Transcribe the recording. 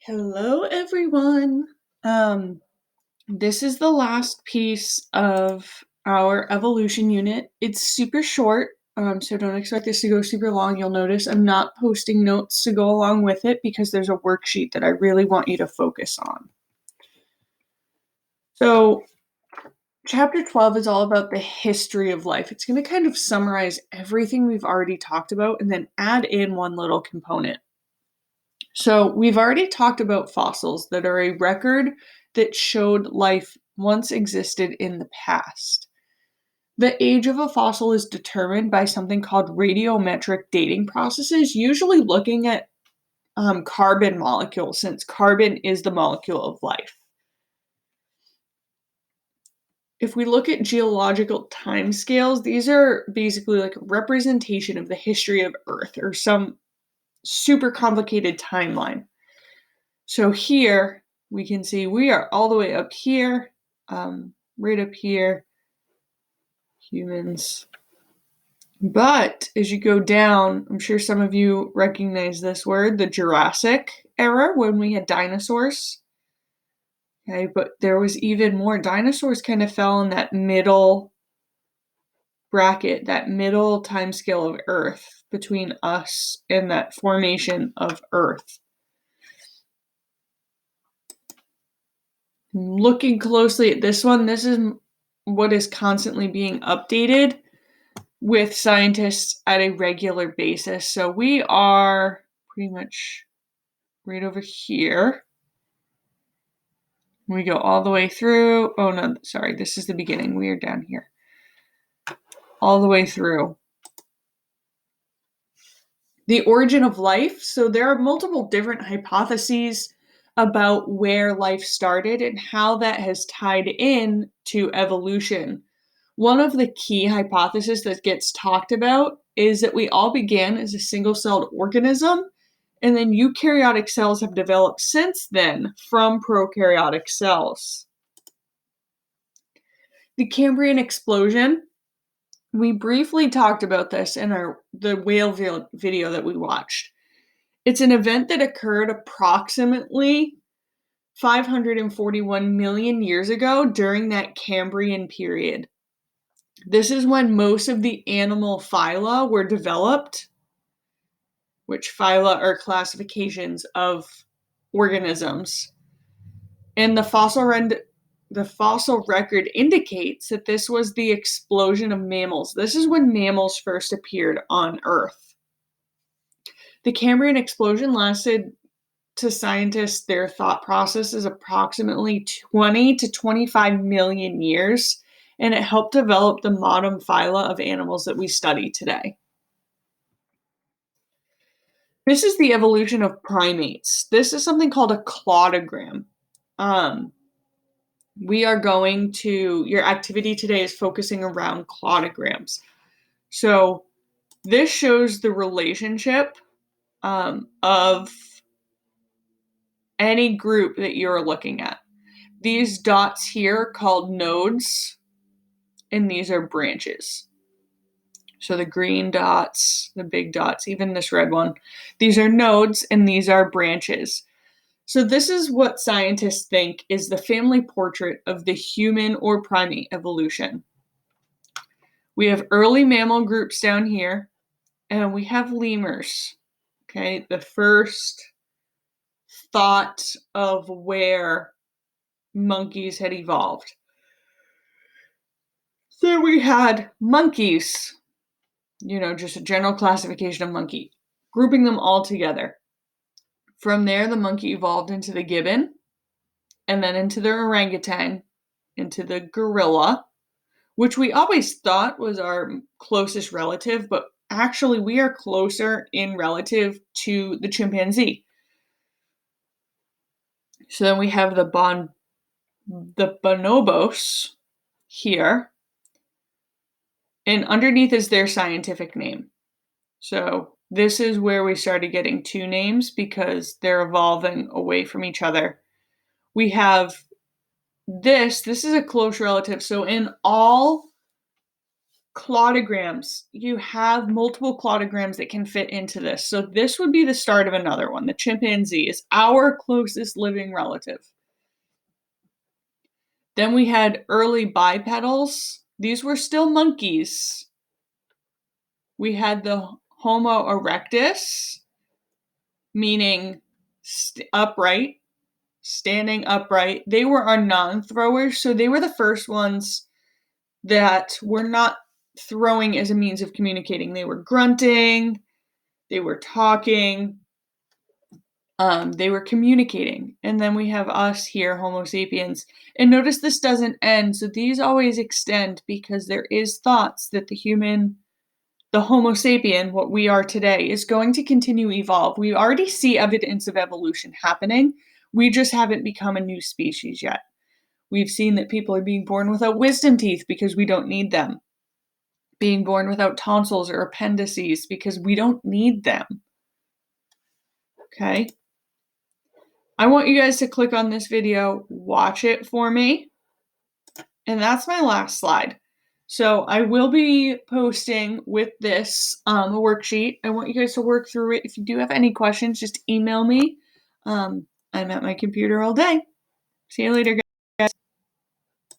Hello, everyone. Um, this is the last piece of our evolution unit. It's super short, so don't expect this to go super long. You'll notice I'm not posting notes to go along with it because there's a worksheet that I really want you to focus on. So, chapter 12 is all about the history of life. It's going to kind of summarize everything we've already talked about and then add in one little component. So, we've already talked about fossils that are a record that showed life once existed in the past. The age of a fossil is determined by something called radiometric dating processes, usually looking at carbon molecules, since carbon is the molecule of life. If we look at geological timescales, these are basically like a representation of the history of Earth or some super complicated timeline. So here we can see we are all the way up here, right up here, humans. But as you go down, I'm sure some of you recognize this word, the Jurassic era, when we had dinosaurs. Okay, but there was even more. Dinosaurs kind of fell in that middle bracket, that middle time scale of Earth between us and that formation of Earth. Looking closely at this one, this is what is constantly being updated with scientists at a regular basis. So we are pretty much right over here. We go all the way through. Oh no, sorry, this is the beginning. We are down here. All the way through. The origin of life. So there are multiple different hypotheses about where life started and how that has tied in to evolution. One of the key hypotheses that gets talked about is that we all began as a single-celled organism, and then eukaryotic cells have developed since then from prokaryotic cells. The Cambrian explosion, we briefly talked about this in the whale video that we watched. It's an event that occurred approximately 541 million years ago during that Cambrian period. This is when most of the animal phyla were developed, which phyla are classifications of organisms. And the fossil record indicates that this was the explosion of mammals. This is when mammals first appeared on Earth. The Cambrian explosion lasted, to scientists, their thought process is approximately 20 to 25 million years, and it helped develop the modern phyla of animals that we study today. This is the evolution of primates. This is something called a cladogram. Your activity today is focusing around cladograms. So this shows the relationship of any group that you're looking at. These dots here are called nodes, and these are branches. So the green dots, the big dots, even this red one, these are nodes and these are branches. So this is what scientists think is the family portrait of the human or primate evolution. We have early mammal groups down here, and we have lemurs. Okay, the first thought of where monkeys had evolved. So we had monkeys, just a general classification of monkey, grouping them all together. From there, the monkey evolved into the gibbon, and then into the orangutan, into the gorilla, which we always thought was our closest relative, but actually we are closer in relative to the chimpanzee. So then we have the bonobos here, and underneath is their scientific name. So this is where we started getting two names because they're evolving away from each other. We have this is a close relative. So in all Claudograms. You have multiple claudograms that can fit into this. So this would be the start of another one. The chimpanzee is our closest living relative. Then we had early bipedals. These were still monkeys. We had the Homo erectus, meaning upright, standing upright. They were our non-throwers, so they were the first ones that were not throwing as a means of communicating. They were grunting, they were talking, they were communicating. And then we have us here, Homo sapiens. And notice this doesn't end, so these always extend because there is thoughts that the Homo sapien, what we are today, is going to continue evolve. We already see evidence of evolution happening. We just haven't become a new species yet. We've seen that people are being born without wisdom teeth because we don't need them. Being born without tonsils or appendices because we don't need them. Okay? I want you guys to click on this video, watch it for me. And that's my last slide. So I will be posting with this a worksheet. I want you guys to work through it. If you do have any questions, just email me. I'm at my computer all day. See you later, guys.